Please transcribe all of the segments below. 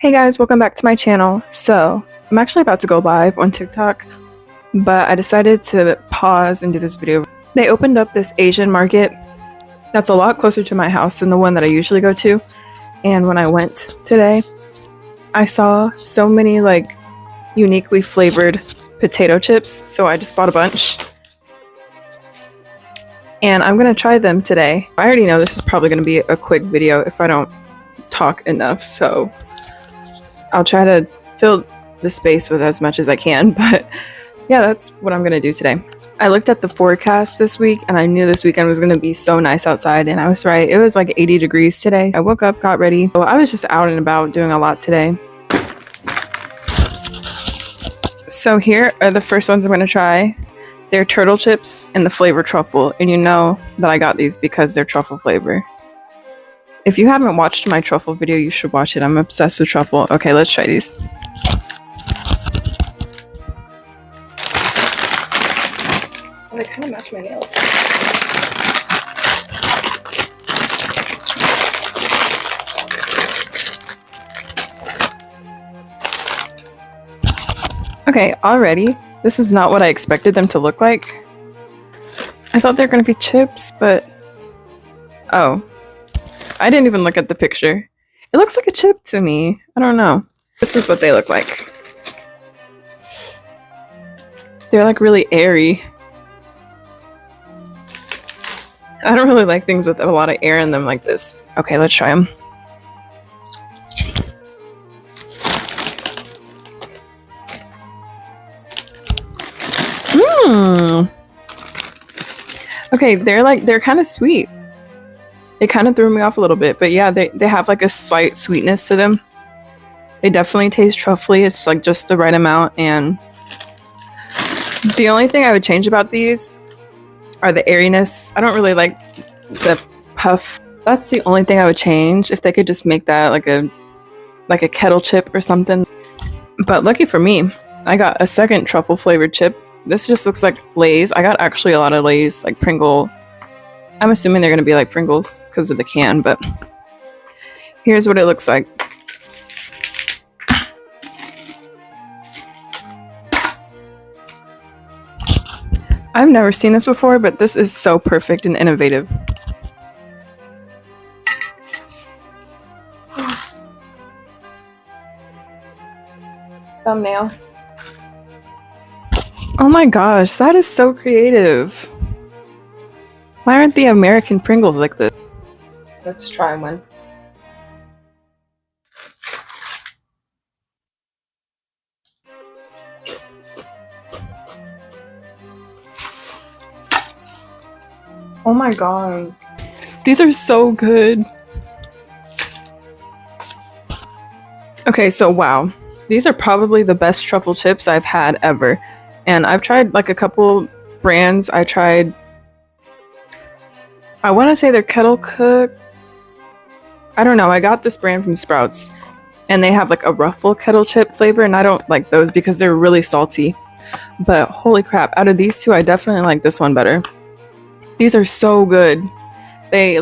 Hey guys, welcome back to my channel. So, I'm actually about to go live on TikTok, but I decided to pause and do this video. They opened up this Asian market that's a lot closer to my house than the one that I usually go to. And when I went today, I saw so many like uniquely flavored potato chips, so I just bought a bunch. And I'm gonna try them today. I already know this is probably gonna be a quick video if I don't talk enough, so I'll try to fill the space with as much as I can, but yeah, that's what I'm gonna do today. I looked at the forecast this week and I knew this weekend was gonna be so nice outside, and I was right. It was like 80 degrees today. I woke up, got ready. So I was just out and about doing a lot today. So here are the first ones I'm gonna try. They're turtle chips and the flavor truffle, and you know that I got these because they're truffle flavor. If you haven't watched my truffle video, you should watch it. I'm obsessed with truffle. Okay, let's try these. Oh, they kind of match my nails. Okay, already, this is not what I expected them to look like. I thought they were going to be chips, but... oh. I didn't even look at the picture. It looks like a chip to me. I don't know. This is what they look like. They're like really airy. I don't really like things with a lot of air in them like this. Okay, let's try them. Okay, they're kind of sweet. It kind of threw me off a little bit, but yeah, they have like a slight sweetness to them. They definitely taste truffly. It's like just the right amount, and the only thing I would change about these are the airiness. I don't really like the puff. That's the only thing I would change. If they could just make that like a kettle chip or something. But lucky for me, I got a second truffle flavored chip. This just looks like Lay's. I got actually a lot of Lay's, like Pringle. I'm assuming they're going to be like Pringles because of the can, but here's what it looks like. I've never seen this before, but this is so perfect and innovative. Thumbnail. Oh my gosh, that is so creative. Why aren't the American Pringles like this? Let's try one. Oh my god. These are so good. Okay, so wow. These are probably the best truffle chips I've had ever. And I've tried like a couple brands. I want to say they're Kettle Cook. I don't know. I got this brand from Sprouts, and they have like a Ruffle kettle chip flavor, and I don't like those because they're really salty. But holy crap, out of these two, I definitely like this one better. These are so good. They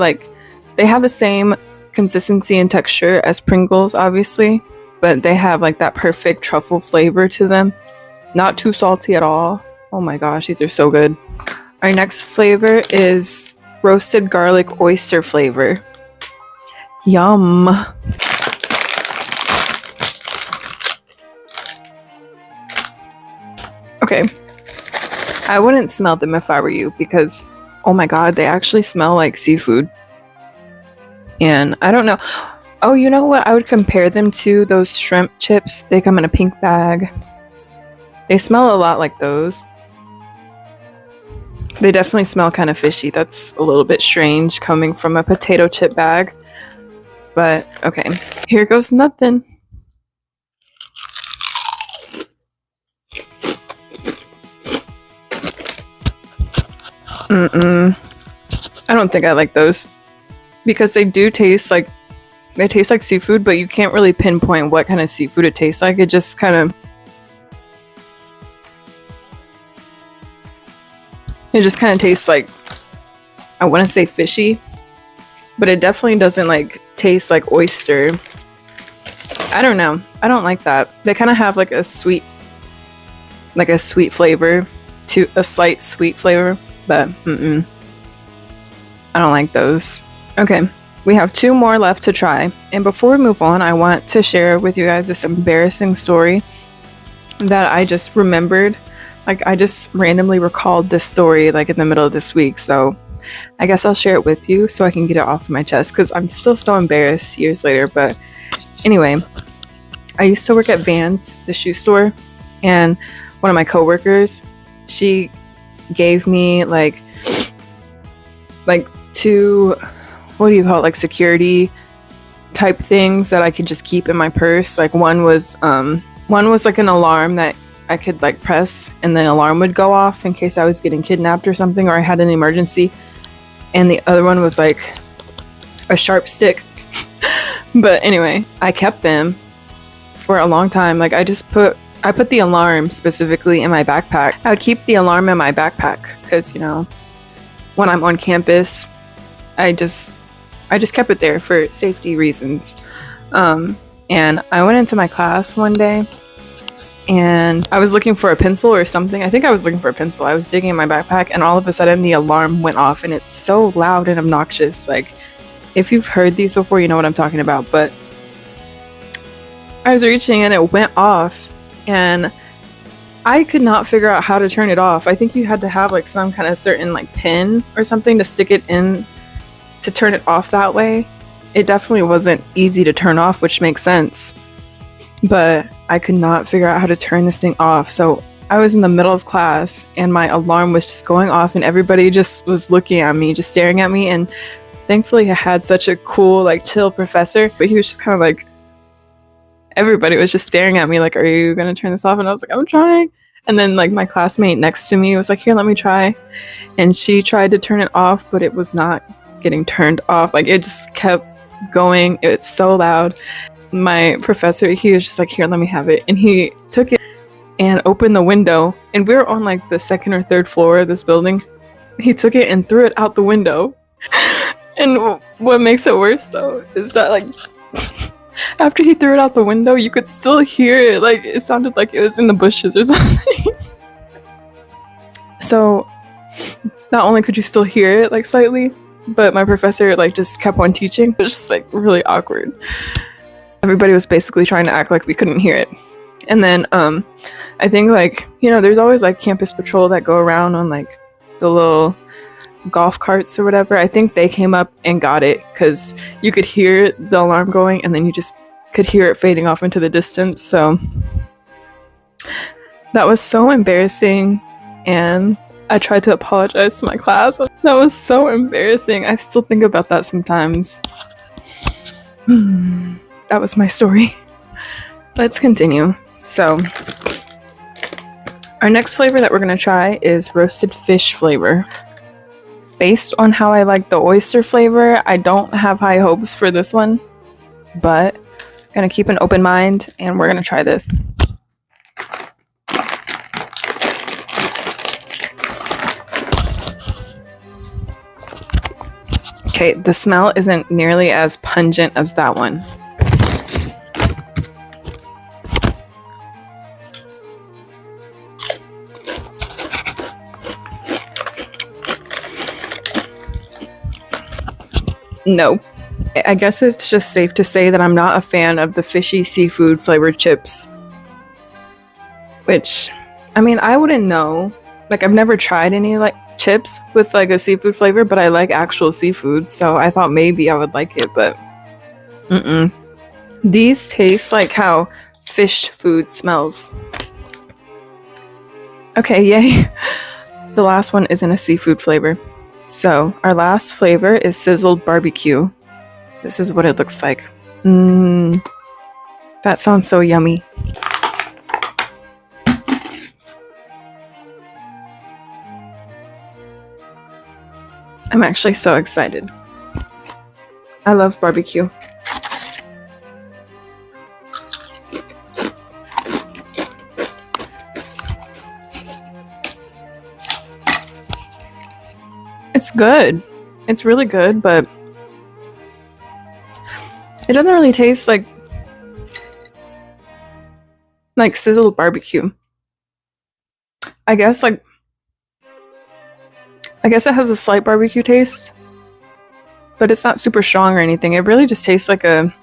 have the same consistency and texture as Pringles, obviously, but they have like that perfect truffle flavor to them. Not too salty at all. Oh my gosh, these are so good. Our next flavor is roasted garlic oyster flavor. Yum. Okay. I wouldn't smell them if I were you because, oh my god, they actually smell like seafood. And I don't know. Oh, you know what? I would compare them to those shrimp chips. They come in a pink bag. They smell a lot like those. They definitely smell kind of fishy. That's a little bit strange coming from a potato chip bag. But, okay. Here goes nothing. I don't think I like those. Because they do taste like... they taste like seafood, but you can't really pinpoint what kind of seafood it tastes like. It just kind of... it just kind of tastes like, I want to say fishy, but it definitely doesn't like taste like oyster. I don't know. I don't like that. They kind of have like a sweet flavor, to a slight sweet flavor, but I don't like those. Okay, we have 2 more left to try. And before we move on, I want to share with you guys this embarrassing story that I just remembered. Like, I just randomly recalled this story like in the middle of this week. So I guess I'll share it with you so I can get it off my chest, because I'm still so embarrassed years later. But anyway, I used to work at Vans, the shoe store, and one of my coworkers, she gave me like 2, what do you call it, like security type things that I could just keep in my purse. Like one was like an alarm that I could like press and the alarm would go off in case I was getting kidnapped or something, or I had an emergency. And the other one was like a sharp stick. But anyway, I kept them for a long time. Like I put the alarm specifically in my backpack. I would keep the alarm in my backpack because, you know, when I'm on campus, I just kept it there for safety reasons. And I went into my class one day and I was looking for a pencil or something. I think I was looking for a pencil. I was digging in my backpack and all of a sudden the alarm went off, and it's so loud and obnoxious. Like, if you've heard these before, you know what I'm talking about. But I was reaching and it went off, and I could not figure out how to turn it off. I think you had to have like some kind of certain like pin or something to stick it in to turn it off that way. It definitely wasn't easy to turn off, which makes sense. But I could not figure out how to turn this thing off. So I was in the middle of class and my alarm was just going off and everybody just was looking at me, just staring at me. And thankfully I had such a cool, like chill professor, but he was just kind of like, everybody was just staring at me like, are you going to turn this off? And I was like, I'm trying. And then like my classmate next to me was like, here, let me try. And she tried to turn it off, but it was not getting turned off. Like it just kept going. It's so loud. My professor, he was just like, here, let me have it. And he took it and opened the window. And we were on like the 2nd or 3rd floor of this building. He took it and threw it out the window. And what makes it worse though is that like after he threw it out the window, you could still hear it. Like it sounded like it was in the bushes or something. So not only could you still hear it like slightly, but my professor like just kept on teaching. It was just like really awkward. Everybody was basically trying to act like we couldn't hear it. And then I think like, you know, there's always like campus patrol that go around on like the little golf carts or whatever. I think they came up and got it because you could hear the alarm going and then you just could hear it fading off into the distance. So that was so embarrassing, and I tried to apologize to my class. That was so embarrassing. I still think about that sometimes. That was my story. Let's continue. So our next flavor that we're going to try is roasted fish flavor. Based on how I like the oyster flavor, I don't have high hopes for this one, but I'm going to keep an open mind and we're going to try this. Okay, the smell isn't nearly as pungent as that one. No. I guess it's just safe to say that I'm not a fan of the fishy seafood flavored chips. Which, I mean, I wouldn't know. Like, I've never tried any, like, chips with, like, a seafood flavor, but I like actual seafood, so I thought maybe I would like it, but These taste like how fish food smells. Okay, yay. The last one isn't a seafood flavor. So, our last flavor is sizzled barbecue. This is what it looks like. That sounds so yummy. I'm actually so excited. I love barbecue. It's good. It's really good, but it doesn't really taste like like sizzled barbecue. I guess it has a slight barbecue taste, but it's not super strong or anything. It really just tastes like a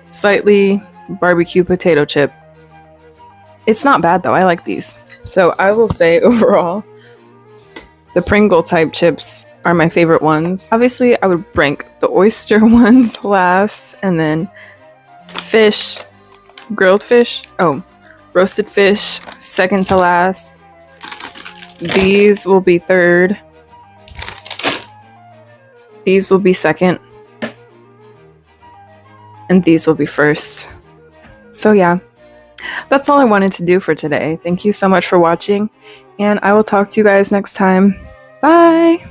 slightly barbecue potato chip. It's not bad though. I like these. So I will say overall, the Pringle type chips are my favorite ones. Obviously, I would rank the oyster ones last, and then fish, grilled fish, roasted fish second to last. These will be third. These will be second. And these will be first. So yeah, that's all I wanted to do for today. Thank you so much for watching, and I will talk to you guys next time. Bye!